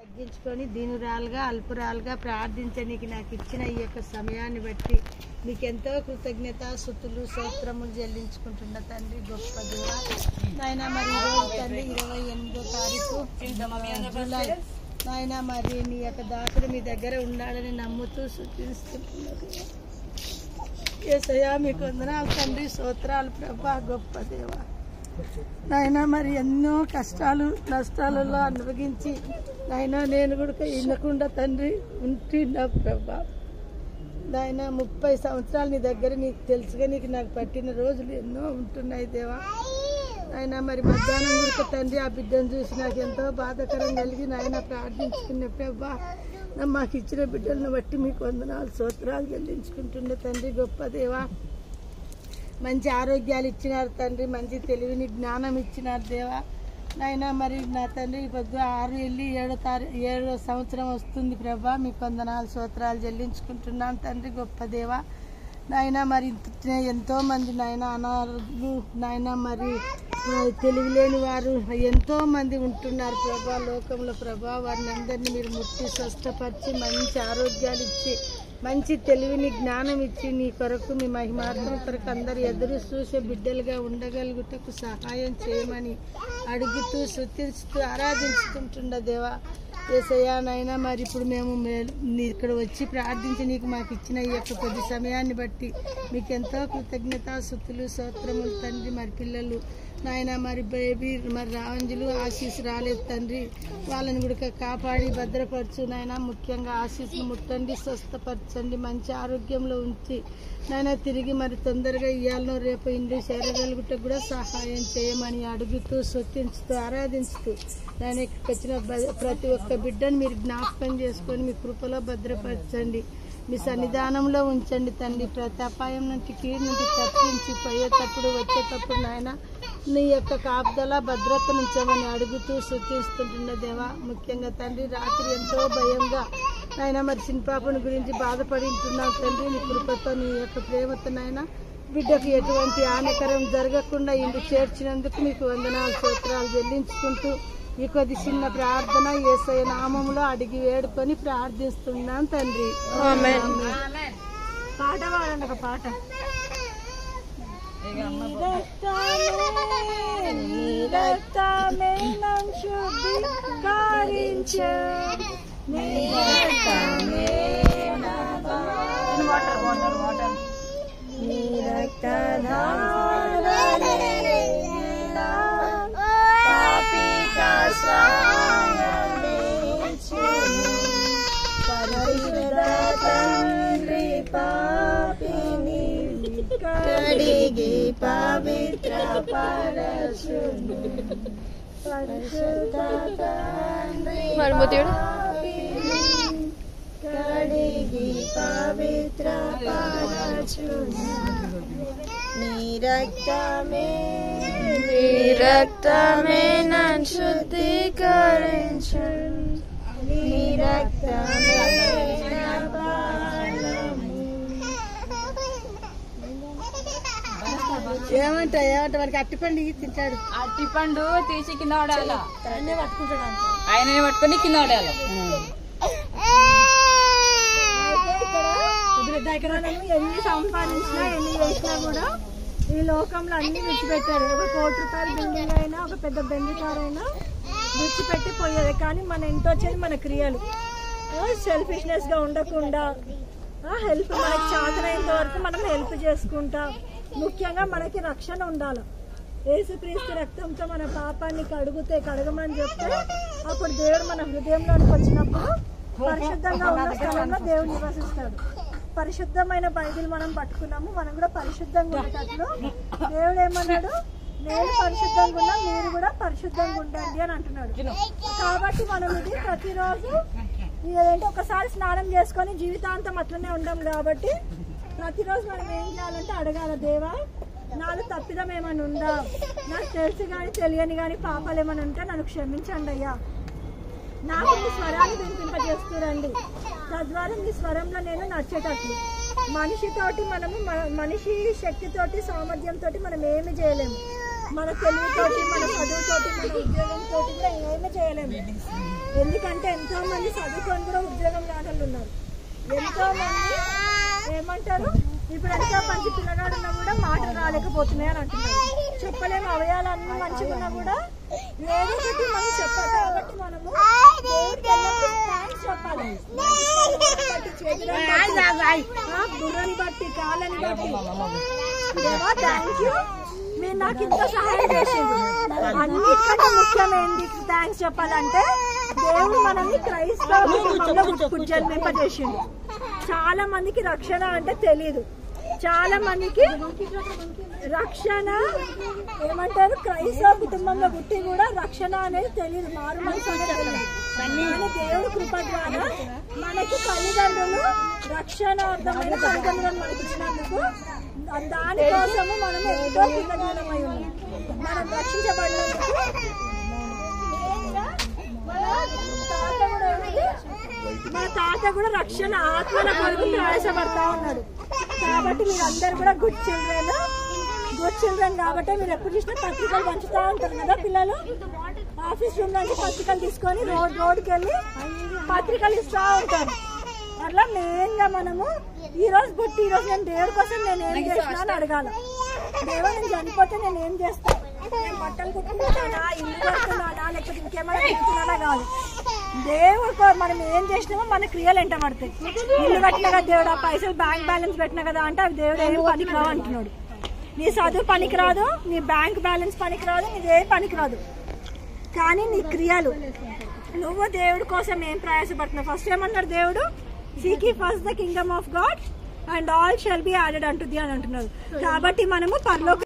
తగ్గించుకొని దీనురాలుగా అల్పురాలుగా ప్రార్థించడానికి నాకు ఇచ్చిన ఈ యొక్క సమయాన్ని బట్టి మీకెంతో కృతజ్ఞత స్తుతులు స్తోత్రములు చెల్లించుకుంటున్న తండ్రి గొప్ప దేవ నాయన. మరి ఈరోజు తండ్రి 28వ తారీఖు జూలై నాయన, మరి నీ యొక్క దాసుడు మీ దగ్గర ఉన్నాడని నమ్ముతూ స్తుతిస్తున్నాను. యేసయ్యా మీకు వందనాలు తండ్రి, స్తోత్రాలు ప్రభా. గొప్ప దేవ నాయన, మరి ఎన్నో కష్టాలు నష్టాలలో అనుభవించి నాయన నేను కూడా వినకుండా తండ్రి ఉంటున్నా ప్రభా. నాయన 30 సంవత్సరాలు నీ దగ్గర నీకు తెలుసుగా నీకు నాకు పట్టిన రోజులు ఎన్నో ఉంటున్నాయి దేవా. ఆయన మరి మధ్యాహ్నం కూడా తండ్రి ఆ బిడ్డను చూసి నాకు ఎంతో బాధాకరం కలిగి నాయన ప్రార్థించుకునే ప్రభా. మాకు ఇచ్చిన బిడ్డలను బట్టి మీకు వందనాలు స్తోత్రాలు చెల్లించుకుంటుండే తండ్రి. గొప్ప దేవా, మంచి ఆరోగ్యాలు ఇచ్చినారు తండ్రి, మంచి తెలివిని జ్ఞానం ఇచ్చినారు దేవా. నాయన మరి నా తండ్రి పొద్దు 6 వెళ్ళి 7వ సంవత్సరం వస్తుంది ప్రభా. మీకు వందనాలు స్తోత్రాలు చెల్లించుకుంటున్నాను తండ్రి. గొప్ప దేవా నాయన, మరి ఎంతోమంది నాయన అనాథులు నాయన, మరి తెలివిలేని వారు ఎంతోమంది ఉంటున్నారు ప్రభా లోకంలో ప్రభా. వారిని అందరినీ మీరు ముట్టి స్వస్థపరిచి మంచి ఆరోగ్యాలు ఇచ్చి మంచి తెలివిని జ్ఞానం ఇచ్చి నీ కొరకు మీ మహిమార్థం కొరకు అందరు ఎదురు చూసే బిడ్డలుగా ఉండగలుగుటకు సహాయం చేయమని అడుగుతూ స్తుతిస్తూ ఆరాధించుకుంటుండ దేవా. యేసయ్యా నాయన, మరి ఇప్పుడు మేము ఇక్కడ వచ్చి ప్రార్థించి నీకు మాకు ఇచ్చిన ఈ యొక్క కొద్ది సమయాన్ని బట్టి మీకు ఎంతో కృతజ్ఞత స్తుతులు స్తోత్రములు తండ్రి. మరి పిల్లలు నాయన, మరి బేబీ మరి రాంజులు ఆశీస్ రాలేదు తండ్రి, వాళ్ళని కూడా కాపాడి భద్రపరచు నాయన. ముఖ్యంగా ఆశీస్ను ముట్టండి, స్వస్థపరచండి, మంచి ఆరోగ్యంలో ఉంచి నాయన తిరిగి మరి తొందరగా ఇయ్యాలను రేపు ఇంటి చేరగలుగుటకు కూడా సహాయం చేయమని అడుగుతూ స్తుతించుతూ ఆరాధించుతూ నాయన ఇక్కడికి వచ్చిన ప్రతి ఒక్క బిడ్డను మీరు జ్ఞాపకం చేసుకొని మీ కృపలో భద్రపరచండి, మీ సన్నిధానంలో ఉంచండి తండ్రి. ప్రతి అపాయం నుండి కీడు నుండి తప్పించి పోయేటప్పుడు వచ్చేటప్పుడు నాయన నీ యొక్క కాపుదల భద్రత నుంచమని అడుగుతూ స్తుతిస్తుంటున్న దేవా. ముఖ్యంగా తండ్రి రాత్రి ఎంతో భయంగా నాయన మరి చిన్నపాపను గురించి బాధపడి ఉంటున్నాం తండ్రి. నీ కృపతో నీ యొక్క ప్రేమతో నాయన బిడ్డకు ఎటువంటి హానికరం జరగకుండా ఇంటి చేర్చినందుకు మీకు వందనాలు స్తోత్రాలు చెల్లించుకుంటూ ఈ కొద్ది చిన్న ప్రార్థన యేసయ్య నామములో అడిగి వేడుకొని ప్రార్థిస్తున్నాను తండ్రి. పాట పాడండి, ఒక పాట. కడిగి పవిత్ర పరశుని పరిశుద్ధ కడిగి పవిత్ర పరశుని నీ రక్తమే నన్ను శుద్ధీకరించు, నీ రక్తమే ఏమంటా వాడికి అట్టిపండు తింటాడు. అట్టిపండు తీసి కింద పడాల, పట్టుకుంటాడు, ఆయనని పట్టుకుని కింద పడాలి. ఎన్ని సంపాదించినా ఎన్ని చేసినా కూడా ఈ లోకంలో అన్ని విడిచిపెట్టారు. ఒక 1 కోటి రూపాయల బిల్డింగ్ అయినా ఒక పెద్ద బెంజ్ కార్ అయినా విడిచిపెట్టి పోయేది. కానీ మన ఎంత వచ్చేది మన క్రియలు. సెల్ఫిష్నెస్ గా ఉండకుండా హెల్ప్ మనకి చేతనైనంత వరకు మనం హెల్ప్ చేసుకుంటా. ముఖ్యంగా మనకి రక్షణ ఉండాలి. యేసుక్రీస్తు రక్తంతో మన పాపాన్ని కడగమని చెప్తే అప్పుడు దేవుడు మన హృదయంలోకి వచ్చినప్పుడు పరిశుద్ధంగా ఉన్న స్థలంలో దేవుడు నివసిస్తాడు. పరిశుద్ధమైన బైబిల్ మనం పట్టుకున్నాము, మనం కూడా పరిశుద్ధంగా ఉండేటట్లు దేవుడు ఏమన్నాడు, నేను పరిశుద్ధంగా ఉన్నా మీరు కూడా పరిశుద్ధంగా ఉండండి అని అంటున్నాడు. కాబట్టి మనం ఇది ప్రతిరోజు ఏంటంటే ఒకసారి స్నానం చేసుకొని జీవితాంతం అట్లనే ఉండం. కాబట్టి ప్రతిరోజు మనం ఏం చేయాలంటే అడగాల, దేవా నాలో తప్పిదం ఏమైనా ఉందా, నాకు తెలిసి కానీ తెలియని కానీ పాపాలు ఏమైనా ఉంటే నన్ను క్షమించండి అయ్యా. నాకు మీ స్వరాన్ని వినిపింపజేస్తురండి, తద్వారా మీ స్వరంలో నేను నచ్చేటట్లు. మనిషితోటి మనము మనిషి శక్తితోటి సామర్థ్యంతో మనం ఏమి చేయలేము. మన తెలివితోటి మన చదువుతోటి మన ఉద్యోగంతో కూడా ఏమి చేయలేము. ఎందుకంటే ఎంతో మంది చదువుకొని కూడా ఉద్యోగం రాని వాళ్ళు ఉన్నారు. ఎంతో మంది ఏమంటారు, ఇప్పుడు ఎంతో మంచి పిల్లగాడున్నా కూడా మాటలు రాలేకపోతున్నాయి అని అంటున్నారు. చెప్పలేము, అవయాలన్నీ మంచిగా ఉన్నా కూడా ఏదో ఒకటి మనం చెప్పాలి. కాబట్టి మనము థ్యాంక్స్ చెప్పాలి. బుర్రని బట్టి, కాళ్ళని బట్టి దేవా థ్యాంక్ యూ, మీరు నాకు ఇంత సహాయం చేసింది. అన్నిటికంటే ముఖ్యమైనది థ్యాంక్స్ చెప్పాలంటే దేవుడు మనల్ని క్రైస్తవ కుటుంబంలో జన్మింపజేసిండు. చాలా మందికి రక్షణ అంటే తెలీదు. చాలా మందికి రక్షణ ఏమంటారు, క్రైస్తవ కుటుంబంలో పుట్టి కూడా రక్షణ అనేది తెలియదు, మారు మనసు అనేది తెలియదు. కానీ దేవుడు కృప ద్వారా మనకి తల్లిదండ్రులు రక్షణార్థమైన తల్లిదండ్రులను మనకి ఇచ్చినందుకు దానికోసము మనం ఎంతో కృతజ్ఞతమై ఉన్నాం. మనం రక్షించబడినందుకు మా తాత కూడా రక్షణ ఆత్మల కొరకు ప్రయాసపడతా ఉన్నాడు. కాబట్టి మీరందరూ కూడా గుడ్ చిల్డ్రన్ కాబట్టి మీరు ఎప్పుడు చూసినా పత్రికలు పంచుతా ఉంటారు కదా. పిల్లలు ఆఫీస్ రూమ్ నుంచి పత్రికలు తీసుకొని రోడ్డుకి వెళ్ళి పత్రికలు ఇస్తూ ఉంటారు. అట్లా మెయిన్ గా మనము ఈ రోజు నేను దేవుడి కోసం నేను ఏం చేసినా అని అడగాల. దేవుడు నేను చనిపోతే నేను ఏం చేస్తాను, నేను బట్టలు కుట్టుకుంటానా, ఇల్లు కడుతున్నానా, లేకపోతే ఇంకేమైనా తింటున్నానా కాదు. దేవుడు మనం ఏం చేసినామో మన క్రియలు ఎంట పడతాయి. ఇల్లు కట్టినా కదా దేవుడు, ఆ పైసలు బ్యాంక్ బ్యాలెన్స్ పెట్టినా కదా అంటే అవి దేవుడు ఏం పనికిరావు అంటున్నాడు. నీ చదువు పనికిరాదు, నీ బ్యాంక్ బ్యాలెన్స్ పనికిరాదు, నీదేం పనికిరాదు. కానీ నీ క్రియలు, నువ్వు దేవుడి కోసం ఏం ప్రయాసపడుతున్నావు. ఫస్ట్ ఏమన్నాడు దేవుడు, seek ye first the kingdom of God and all shall be added unto thee అని అంటున్నాడు. కాబట్టి మనము పరలోక